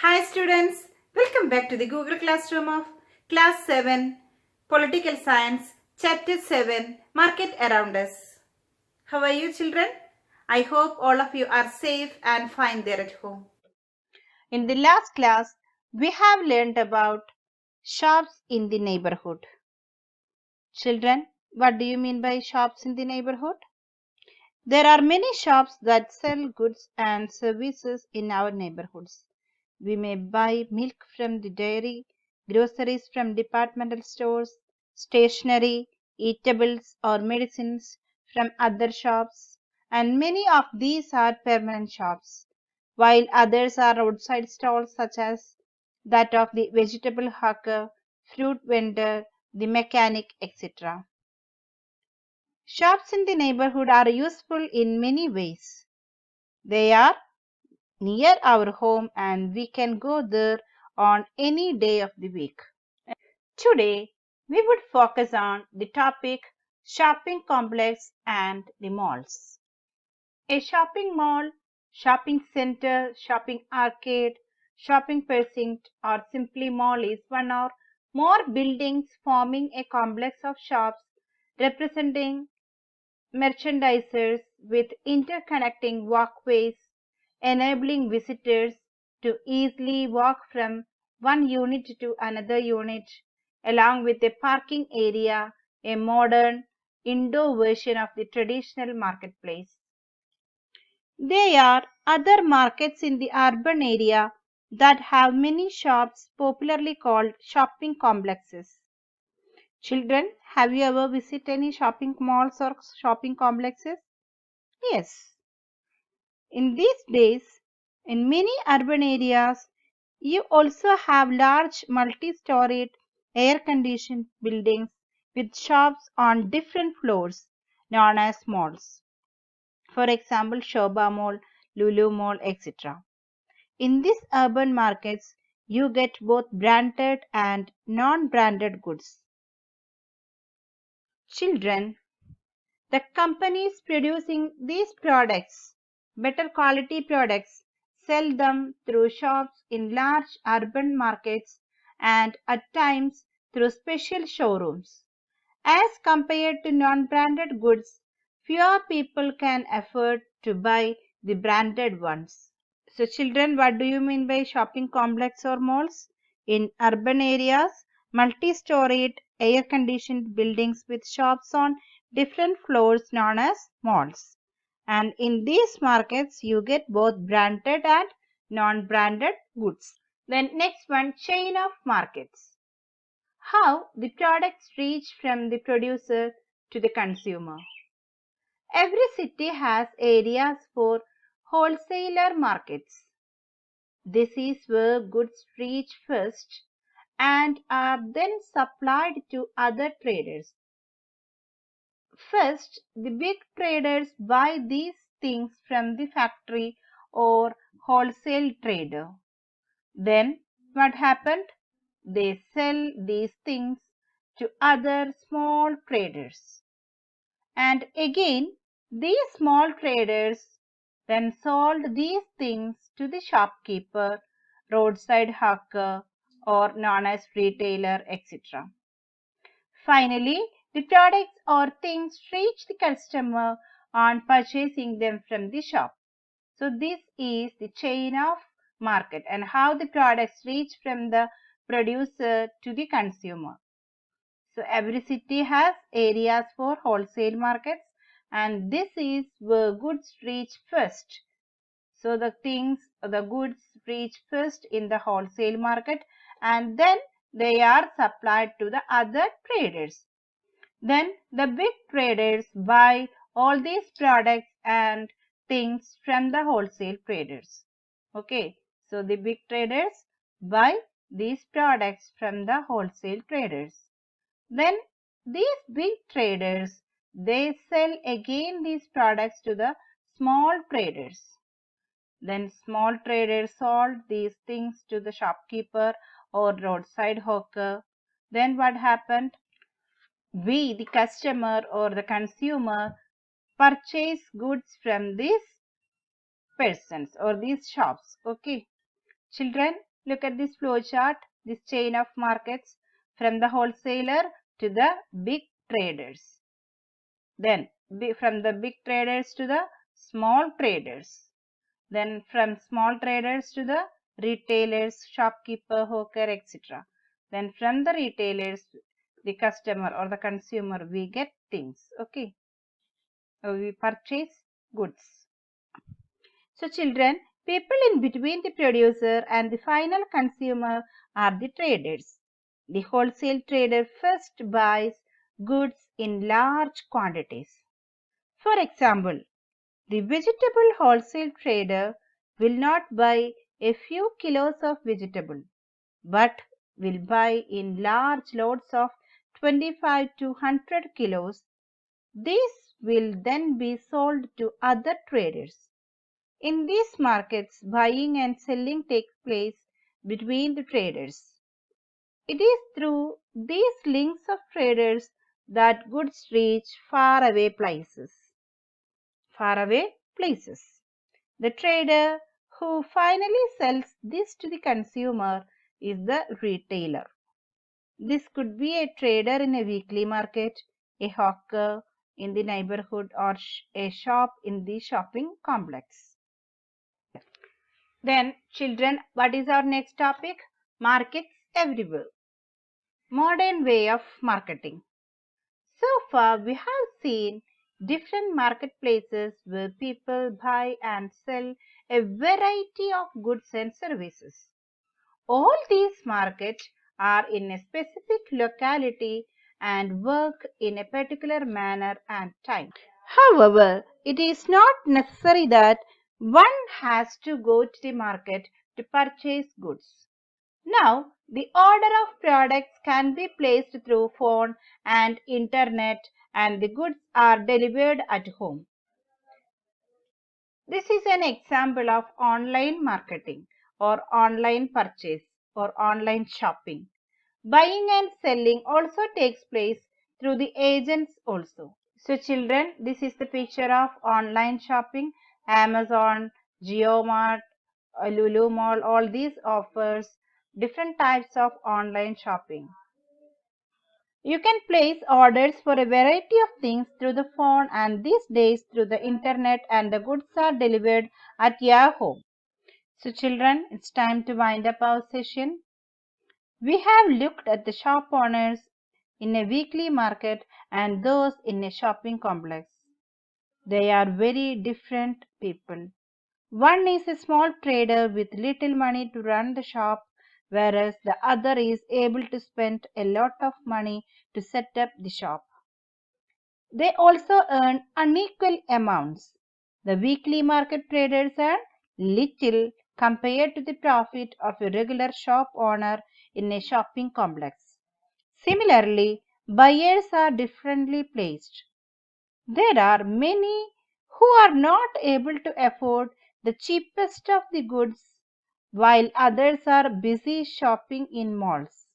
Hi students, welcome back to the Google Classroom of Class 7 Political Science Chapter 7 Market Around Us. How are you children? I hope all of you are safe and fine there at home. In the last class, we have learned about shops in the neighborhood. Children, what do you mean by shops in the neighborhood? There are many shops that sell goods and services in our neighborhoods. We may buy milk from the dairy, groceries from departmental stores, stationery, eatables or medicines from other shops, and many of these are permanent shops, while others are roadside stalls such as that of the vegetable hawker, fruit vendor, the mechanic, etc. Shops in the neighborhood are useful in many ways. They are near our home and we can go there on any day of the week. Today, we would focus on the topic shopping complex and the malls. A shopping mall, shopping center, shopping arcade, shopping precinct, or simply mall is one or more buildings forming a complex of shops representing merchandisers with interconnecting walkways, enabling visitors to easily walk from one unit to another unit, along with a parking area, a modern indoor version of the traditional marketplace. There are other markets in the urban area that have many shops popularly called shopping complexes. Children, have you ever visited any shopping malls or shopping complexes? Yes. In these days, in many urban areas, you also have large multi-storied air-conditioned buildings with shops on different floors known as malls. For example, Shobha Mall, Lulu Mall, etc. In these urban markets, you get both branded and non-branded goods. Children, the companies producing these products, better quality products, sell them through shops in large urban markets and at times through special showrooms. As compared to non-branded goods, fewer people can afford to buy the branded ones. So children, what do you mean by shopping complex or malls? In urban areas, multi-storied air-conditioned buildings with shops on different floors known as malls. And in these markets, you get both branded and non-branded goods. Then next one, chain of markets. How the products reach from the producer to the consumer. Every city has areas for wholesaler markets. This is where goods reach first and are then supplied to other traders. First, the big traders buy these things from the factory or wholesale trader. Then, what happened? They sell these things to other small traders. And again, these small traders then sold these things to the shopkeeper, roadside hawker, or known as retailer, etc. Finally, the products or things reach the customer on purchasing them from the shop. So this is the chain of market and how the products reach from the producer to the consumer. So every city has areas for wholesale markets and this is where goods reach first. So the goods reach first in the wholesale market and then they are supplied to the other traders. Then the big traders buy all these products and things from the wholesale traders. Okay, so the big traders buy these products from the wholesale traders. Then these big traders, they sell again these products to the small traders. Then small traders sold these things to the shopkeeper or roadside hawker. Then what happened? We, the customer or the consumer, purchase goods from these persons or these shops. Okay, children, Look at this flow chart, this chain of markets from the wholesaler to the big traders. Then from the big traders to the small traders. Then from small traders to the retailers, shopkeeper, hawker, etc. Then from the retailers, the customer or the consumer, we get things. Okay. We purchase goods. So children, people in between the producer and the final consumer are the traders. The wholesale trader first buys goods in large quantities. For example, the vegetable wholesale trader will not buy a few kilos of vegetable, but will buy in large loads of 25 to 100 kilos. These will then be sold to other traders. In these markets, buying and selling takes place between the traders. It is through these links of traders that goods reach faraway places. The trader who finally sells this to the consumer is the retailer. This could be a trader in a weekly market, a hawker in the neighborhood, or a shop in the shopping complex. Then, children, what is our next topic? Markets everywhere. Modern way of marketing. So far, we have seen different marketplaces where people buy and sell a variety of goods and services. All these markets are in a specific locality and work in a particular manner and time. However, it is not necessary that one has to go to the market to purchase goods. Now, the order of products can be placed through phone and internet, and the goods are delivered at home. This is an example of online marketing or online purchase or online shopping. Buying and selling also takes place through the agents also. So children, this is the picture of online shopping. Amazon, JioMart, Lulu Mall, all these offers different types of online shopping. You can place orders for a variety of things through the phone and these days through the internet, and the goods are delivered at your home. So children, it's time to wind up our session. We have looked at the shop owners in a weekly market and those in a shopping complex. They are very different people. One is a small trader with little money to run the shop, whereas the other is able to spend a lot of money to set up the shop. They also earn unequal amounts. The weekly market traders earn little compared to the profit of a regular shop owner in a shopping complex. Similarly, buyers are differently placed. There are many who are not able to afford the cheapest of the goods, while others are busy shopping in malls.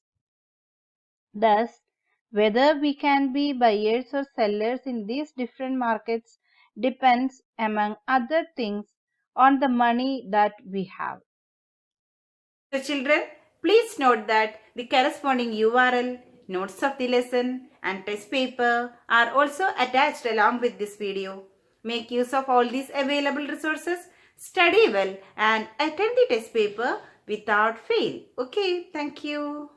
Thus, whether we can be buyers or sellers in these different markets depends, among other things, on the money that we have. So children, please note that the corresponding URL, notes of the lesson and test paper are also attached along with this video. Make use of all these available resources, study well and attend the test paper without fail. Okay, thank you.